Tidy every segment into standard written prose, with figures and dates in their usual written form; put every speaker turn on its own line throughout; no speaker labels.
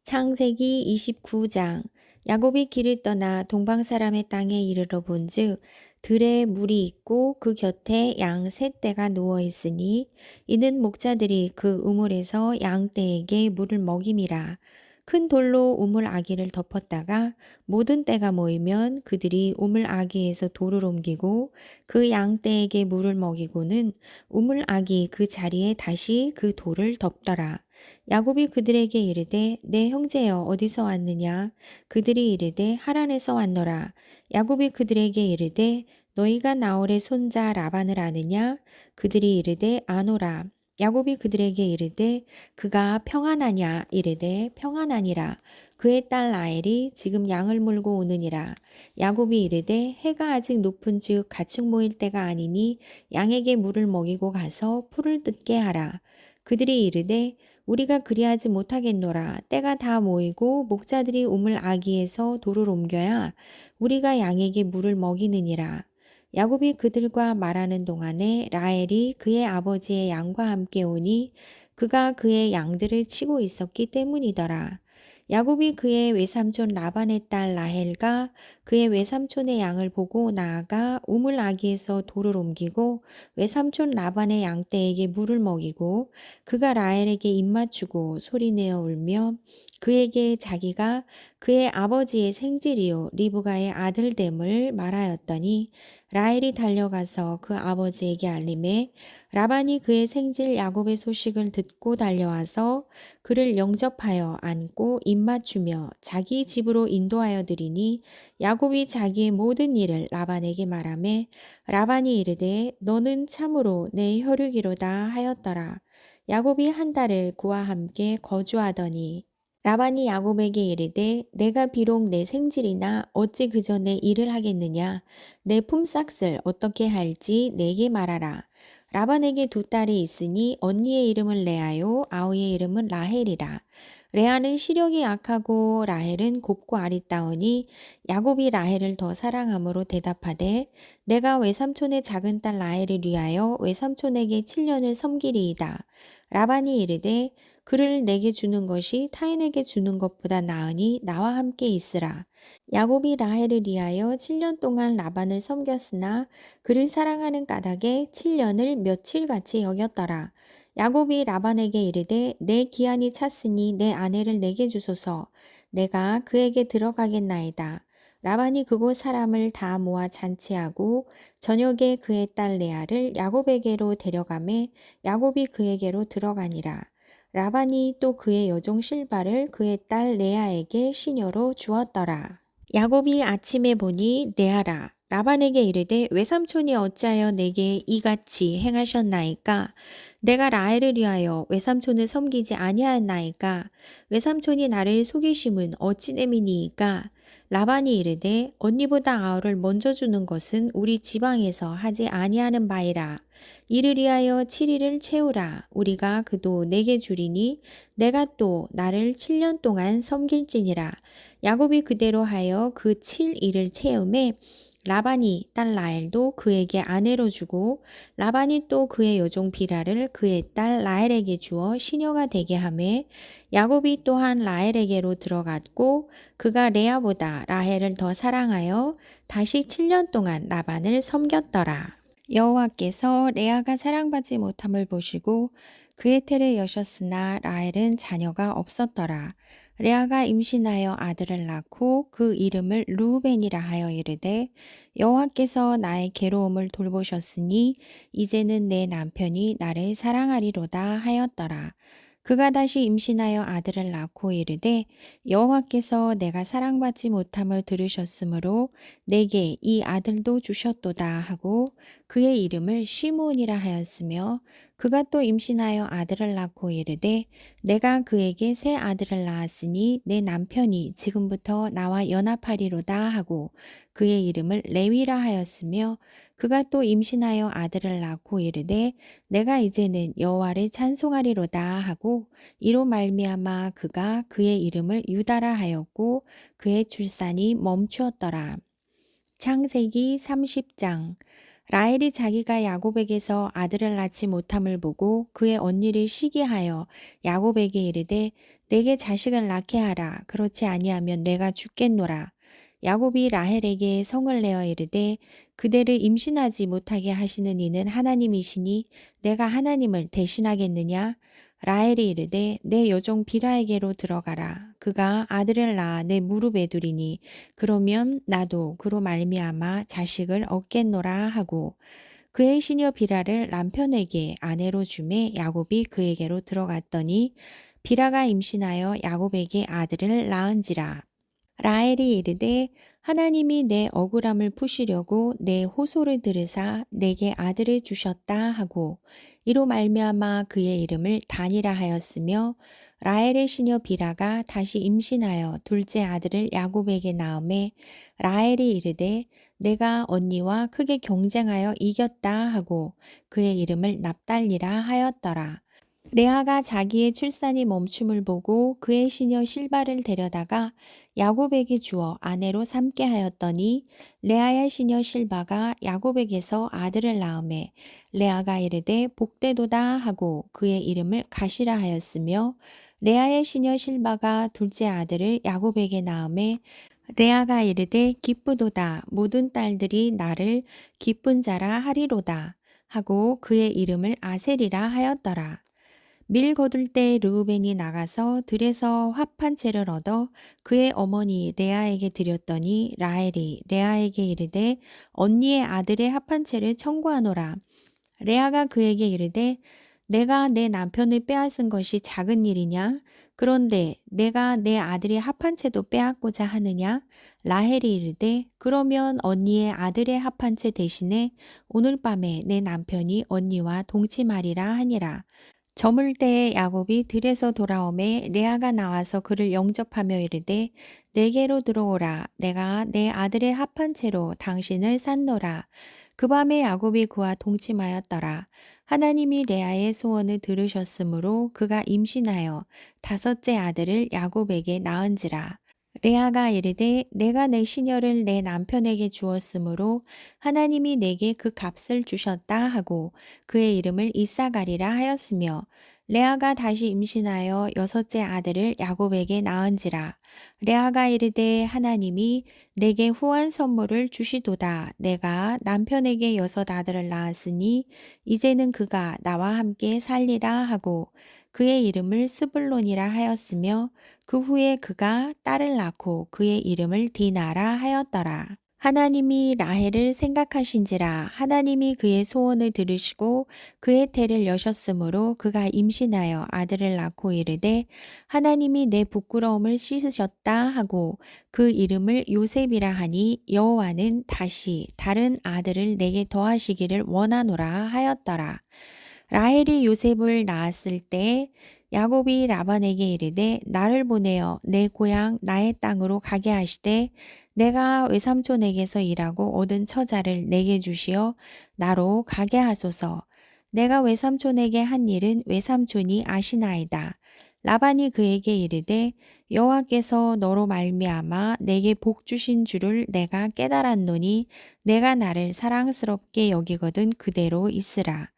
창세기 29장. 야곱이 길을 떠나 동방 사람의 땅에 이르러 본즉 들에 물이 있고 그 곁에 양 셋 떼가 누워 있으니 이는 목자들이 그 우물에서 양 떼에게 물을 먹임이라. 큰 돌로 우물 아기를 덮었다가 모든 떼가 모이면 그들이 우물 아기에서 돌을 옮기고 그 양 떼에게 물을 먹이고는 우물 아기 그 자리에 다시 그 돌을 덮더라. 야곱이 그들에게 이르되 내 형제여 어디서 왔느냐? 그들이 이르되 하란에서 왔노라. 야곱이 그들에게 이르되 너희가 나홀의 손자 라반을 아느냐? 그들이 이르되 아노라. 야곱이 그들에게 이르되 그가 평안하냐? 이르되 평안하니라. 그의 딸 라헬이 지금 양을 물고 오느니라. 야곱이 이르되 해가 아직 높은즉 가축 모일 때가 아니니 양에게 물을 먹이고 가서 풀을 뜯게 하라. 그들이 이르되 우리가 그리하지 못하겠노라. 때가 다 모이고 목자들이 우물 아기에서 돌을 옮겨야 우리가 양에게 물을 먹이느니라. 야곱이 그들과 말하는 동안에 라헬이 그의 아버지의 양과 함께 오니 그가 그의 양들을 치고 있었기 때문이더라. 야곱이 그의 외삼촌 라반의 딸 라헬과 그의 외삼촌의 양을 보고 나아가 우물 아기에서 돌을 옮기고 외삼촌 라반의 양떼에게 물을 먹이고 그가 라헬에게 입맞추고 소리내어 울며 그에게 자기가 그의 아버지의 생질이요 리브가의 아들됨을 말하였더니 라헬이 달려가서 그 아버지에게 알림해 라반이 그의 생질 야곱의 소식을 듣고 달려와서 그를 영접하여 안고 입맞추며 자기 집으로 인도하여 드리니 야곱이 자기의 모든 일을 라반에게 말하매 라반이 이르되 너는 참으로 내 혈육이로다 하였더라. 야곱이 한 달을 그와 함께 거주하더니 라반이 야곱에게 이르되 내가 비록 내 생질이나 어찌 그저 내 일을 하겠느냐 내 품삯을 어떻게 할지 내게 말하라. 라반에게 두 딸이 있으니 언니의 이름은 레아요 아우의 이름은 라헬이라. 레아는 시력이 약하고 라헬은 곱고 아리따우니 야곱이 라헬을 더 사랑함으로 대답하되 내가 외삼촌의 작은 딸 라헬을 위하여 외삼촌에게 7년을 섬기리이다. 라반이 이르되 그를 내게 주는 것이 타인에게 주는 것보다 나으니 나와 함께 있으라. 야곱이 라헬을 위하여 7년 동안 라반을 섬겼으나 그를 사랑하는 까닭에 7년을 며칠같이 여겼더라. 야곱이 라반에게 이르되 내 기한이 찼으니 내 아내를 내게 주소서. 내가 그에게 들어가겠나이다. 라반이 그곳 사람을 다 모아 잔치하고 저녁에 그의 딸 레아를 야곱에게로 데려가매 야곱이 그에게로 들어가니라. 라반이 또 그의 여종 실바를 그의 딸 레아에게 시녀로 주었더라. 야곱이 아침에 보니 레아라. 라반에게 이르되 외삼촌이 어찌하여 내게 이같이 행하셨나이까? 내가 라헬을 위하여 외삼촌을 섬기지 아니하였나이까? 외삼촌이 나를 속이심은 어찌 됨이니이까? 라반이 이르되 언니보다 아우를 먼저 주는 것은 우리 지방에서 하지 아니하는 바이라. 이를 위하여 7일을 채우라. 우리가 그도 내게 주리니 내가 또 나를 7년 동안 섬길지니라. 야곱이 그대로 하여 그 7일을 채우매 라반이 딸 라헬도 그에게 아내로 주고 라반이 또 그의 여종 비라를 그의 딸 라헬에게 주어 시녀가 되게 하매 야곱이 또한 라헬에게로 들어갔고 그가 레아보다 라헬을 더 사랑하여 다시 7년 동안 라반을 섬겼더라. 여호와께서 레아가 사랑받지 못함을 보시고 그의 태를 여셨으나 라헬은 자녀가 없었더라. 레아가 임신하여 아들을 낳고 그 이름을 르우벤이라 하여 이르되 여호와께서 나의 괴로움을 돌보셨으니 이제는 내 남편이 나를 사랑하리로다 하였더라. 그가 다시 임신하여 아들을 낳고 이르되 여호와께서 내가 사랑받지 못함을 들으셨으므로 내게 이 아들도 주셨도다 하고 그의 이름을 시므온이라 하였으며 그가 또 임신하여 아들을 낳고 이르되 내가 그에게 새 아들을 낳았으니 내 남편이 지금부터 나와 연합하리로다 하고 그의 이름을 레위라 하였으며 그가 또 임신하여 아들을 낳고 이르되 내가 이제는 여호와를 찬송하리로다 하고 이로 말미암아 그가 그의 이름을 유다라 하였고 그의 출산이 멈추었더라. 창세기 30장. 라헬이 자기가 야곱에게서 아들을 낳지 못함을 보고 그의 언니를 시기하여 야곱에게 이르되 내게 자식을 낳게 하라. 그렇지 아니하면 내가 죽겠노라. 야곱이 라헬에게 성을 내어 이르되 그대를 임신하지 못하게 하시는 이는 하나님이시니 내가 하나님을 대신하겠느냐? 라헬이 이르되 내 여종 비라에게로 들어가라. 그가 아들을 낳아 내 무릎에 두리니 그러면 나도 그로 말미암아 자식을 얻겠노라 하고 그의 시녀 비라를 남편에게 아내로 주매 야곱이 그에게로 들어갔더니 비라가 임신하여 야곱에게 아들을 낳은지라. 라헬이 이르되 하나님이 내 억울함을 푸시려고 내 호소를 들으사 내게 아들을 주셨다 하고 이로 말미암아 그의 이름을 단이라 하였으며 라헬의 시녀 비라가 다시 임신하여 둘째 아들을 야곱에게 낳음에 라헬이 이르되 내가 언니와 크게 경쟁하여 이겼다 하고 그의 이름을 납달리라 하였더라. 레아가 자기의 출산이 멈춤을 보고 그의 시녀 실바를 데려다가 야곱에게 주어 아내로 삼게 하였더니 레아의 시녀 실바가 야곱에게서 아들을 낳음에 레아가 이르되 복되도다 하고 그의 이름을 가시라 하였으며 레아의 시녀 실바가 둘째 아들을 야곱에게 낳음에 레아가 이르되 기쁘도다 모든 딸들이 나를 기쁜 자라 하리로다 하고 그의 이름을 아셀이라 하였더라. 밀 거둘 때 르우벤이 나가서 들에서 합 한 채를 얻어 그의 어머니 레아에게 드렸더니 라헬이 레아에게 이르되 언니의 아들의 합 한 채를 청구하노라. 레아가 그에게 이르되 내가 내 남편을 빼앗은 것이 작은 일이냐? 그런데 내가 내 아들의 합 한 채도 빼앗고자 하느냐? 라헬이 이르되 그러면 언니의 아들의 합 한 채 대신에 오늘 밤에 내 남편이 언니와 동침하리라 하니라. 저물 때에 야곱이 들에서 돌아오매 레아가 나와서 그를 영접하며 이르되 내게로 들어오라. 내가 내 아들의 합한 채로 당신을 샀노라. 그 밤에 야곱이 그와 동침하였더라. 하나님이 레아의 소원을 들으셨으므로 그가 임신하여 다섯째 아들을 야곱에게 낳은지라. 레아가 이르되 내가 내 시녀를 내 남편에게 주었으므로 하나님이 내게 그 값을 주셨다 하고 그의 이름을 이사가리라 하였으며 레아가 다시 임신하여 여섯째 아들을 야곱에게 낳은지라. 레아가 이르되 하나님이 내게 후한 선물을 주시도다. 내가 남편에게 여섯 아들을 낳았으니 이제는 그가 나와 함께 살리라 하고 그의 이름을 스불론이라 하였으며 그 후에 그가 딸을 낳고 그의 이름을 디나라 하였더라. 하나님이 라헬을 생각하신지라 하나님이 그의 소원을 들으시고 그의 태를 여셨으므로 그가 임신하여 아들을 낳고 이르되 하나님이 내 부끄러움을 씻으셨다 하고 그 이름을 요셉이라 하니 여호와는 다시 다른 아들을 내게 더하시기를 원하노라 하였더라. 라헬이 요셉을 낳았을 때 야곱이 라반에게 이르되 나를 보내어 내 고향 나의 땅으로 가게 하시되 내가 외삼촌에게서 일하고 얻은 처자를 내게 주시어 나로 가게 하소서. 내가 외삼촌에게 한 일은 외삼촌이 아시나이다. 라반이 그에게 이르되 여호와께서 너로 말미암아 내게 복 주신 줄을 내가 깨달았노니 내가 나를 사랑스럽게 여기거든 그대로 있으라.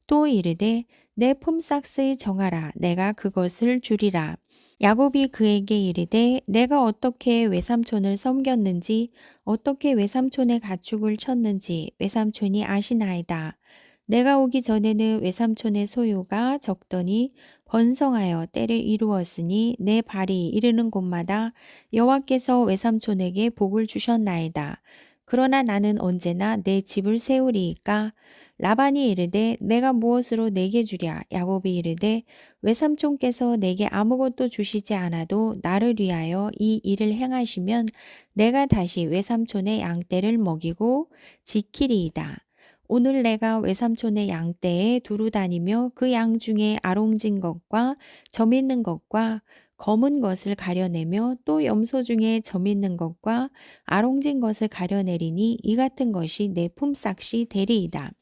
또 이르되 내 품삯을 정하라. 내가 그것을 주리라. 야곱이 그에게 이르되 내가 어떻게 외삼촌을 섬겼는지 어떻게 외삼촌의 가축을 쳤는지 외삼촌이 아시나이다. 내가 오기 전에는 외삼촌의 소유가 적더니 번성하여 때를 이루었으니 내 발이 이르는 곳마다 여호와께서 외삼촌에게 복을 주셨나이다. 그러나 나는 언제나 내 집을 세우리이까 라반이 이르되 내가 무엇으로 내게 주랴. 야곱이 이르되 외삼촌께서 내게 아무것도 주시지 않아도 나를 위하여 이 일을 행하시면 내가 다시 외삼촌의 양떼를 먹이고 지키리이다. 오늘 내가 외삼촌의 양떼에 두루 다니며 그 양 중에 아롱진 것과 점 있는 것과 검은 것을 가려내며 또 염소 중에 점 있는 것과 아롱진 것을 가려내리니 이 같은 것이 내 품삯이 되리이다.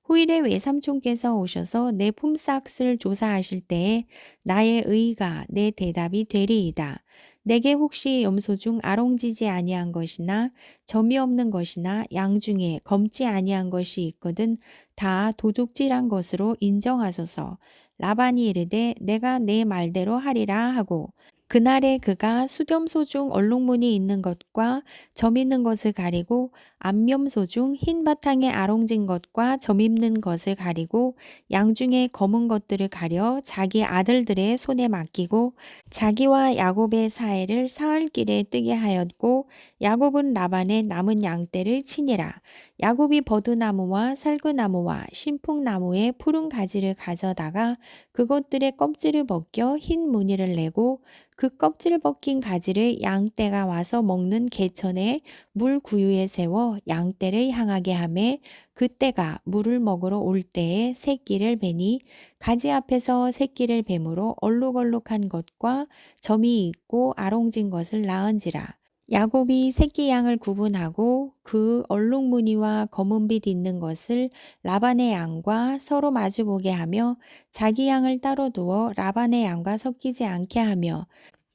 후일에 외삼촌께서 오셔서 내 품삯을 조사하실 때에 나의 의가 내 대답이 되리이다. 내게 혹시 염소 중 아롱지지 아니한 것이나 점이 없는 것이나 양 중에 검지 아니한 것이 있거든 다 도둑질한 것으로 인정하소서. 라반이 이르되 내가 내 말대로 하리라 하고 그날에 그가 수렴소 중 얼룩무늬 있는 것과 점 있는 것을 가리고 암염소 중 흰 바탕에 아롱진 것과 점 있는 것을 가리고 양 중에 검은 것들을 가려 자기 아들들의 손에 맡기고 자기와 야곱의 사이를 사흘길에 뜨게 하였고 야곱은 라반의 남은 양떼를 치니라. 야곱이 버드나무와 살그나무와 신풍나무의 푸른 가지를 가져다가 그것들의 껍질을 벗겨 흰 무늬를 내고 그 껍질을 벗긴 가지를 양떼가 와서 먹는 개천에 물 구유에 세워 양떼를 향하게 하매 그때가 물을 먹으러 올 때에 새끼를 베니 가지 앞에서 새끼를 뱀으로 얼룩얼룩한 것과 점이 있고 아롱진 것을 낳은지라. 야곱이 새끼 양을 구분하고 그 얼룩무늬와 검은빛 있는 것을 라반의 양과 서로 마주보게 하며 자기 양을 따로 두어 라반의 양과 섞이지 않게 하며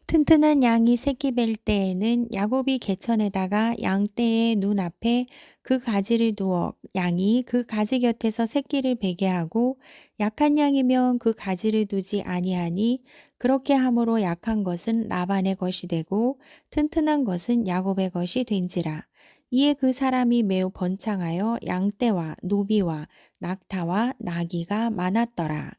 튼튼한 양이 새끼 뵐 때에는 야곱이 개천에다가 양떼의 눈앞에 그 가지를 두어 양이 그 가지 곁에서 새끼를 베게 하고 약한 양이면 그 가지를 두지 아니하니 그렇게 함으로 약한 것은 라반의 것이 되고 튼튼한 것은 야곱의 것이 된지라. 이에 그 사람이 매우 번창하여 양떼와 노비와 낙타와 나귀가 많았더라.